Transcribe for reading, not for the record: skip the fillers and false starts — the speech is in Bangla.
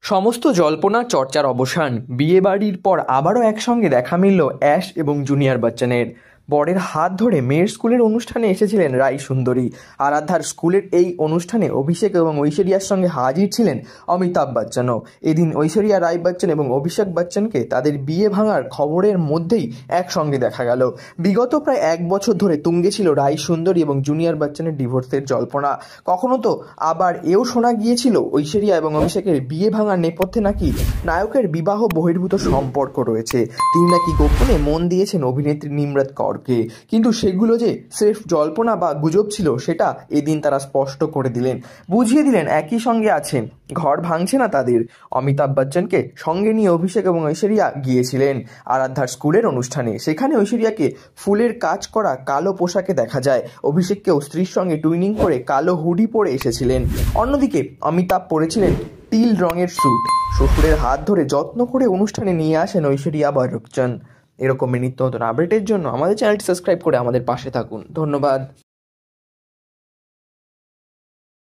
সমস্ত জল্পনা চর্চার অবসান। বিয়েবাড়ির পর আবারও একসঙ্গে দেখা মিলল অ্যাশ এবং জুনিয়র বচ্চনের। বরের হাত ধরে মেয়ের স্কুলের অনুষ্ঠানে এসেছিলেন রাই সুন্দরী। আরাধ্যার স্কুলের এই অনুষ্ঠানে অভিষেক এবং ঐশ্বরিয়ার সঙ্গে হাজির ছিলেন অমিতাভ বচ্চনও। এদিন ঐশ্বরিয়া রাই বচ্চন এবং অভিষেক বচ্চনকে তাদের বিয়ে ভাঙার খবরের মধ্যেই একসঙ্গে দেখা গেল। বিগত প্রায় 1 বছর ধরে তুঙ্গে ছিল রাই সুন্দরী এবং জুনিয়র বচ্চনের ডিভোর্সের জল্পনা। কখনো তো আবার এও শোনা গিয়েছিল ঐশ্বরিয়া এবং অভিষেকের বিয়ে ভাঙার নেপথ্যে নাকি নায়কের বিবাহ বহির্ভূত সম্পর্ক রয়েছে। তিনি নাকি গোপনে মন দিয়েছেন অভিনেত্রী নিমরত কৌরকে। কিন্তু সেগুলো যে স্রেফ জল্পনা বা গুজব ছিল সেটা এদিন তারা স্পষ্ট করে দিলেন, বুঝিয়ে দিলেন একই সঙ্গে আছেন, ঘর ভাঙছে না তাদের। অমিতাভ বচ্চনকে সঙ্গে নিয়ে অভিষেক এবং ঐশ্বরিয়া গিয়েছিলেন আরাধ্যার স্কুলের অনুষ্ঠানে। সেখানে ঐশ্বরিয়াকে ফুলের কাজ করা কালো পোশাকে দেখা যায়। অভিষেককেও স্ত্রীর সঙ্গে টুইনিং করে কালো হুডি পরে এসেছিলেন। অন্যদিকে অমিতাভ পরেছিলেন টিল রঙের স্যুট। শ্বশুরের হাত ধরে যত্ন করে অনুষ্ঠানে নিয়ে আসেন ঐশ্বরিয়া বচ্চন। এরকমই নিত্য নতুন আপডেটের জন্য আমাদের চ্যানেলটি সাবস্ক্রাইব করে আমাদের পাশে থাকুন। ধন্যবাদ।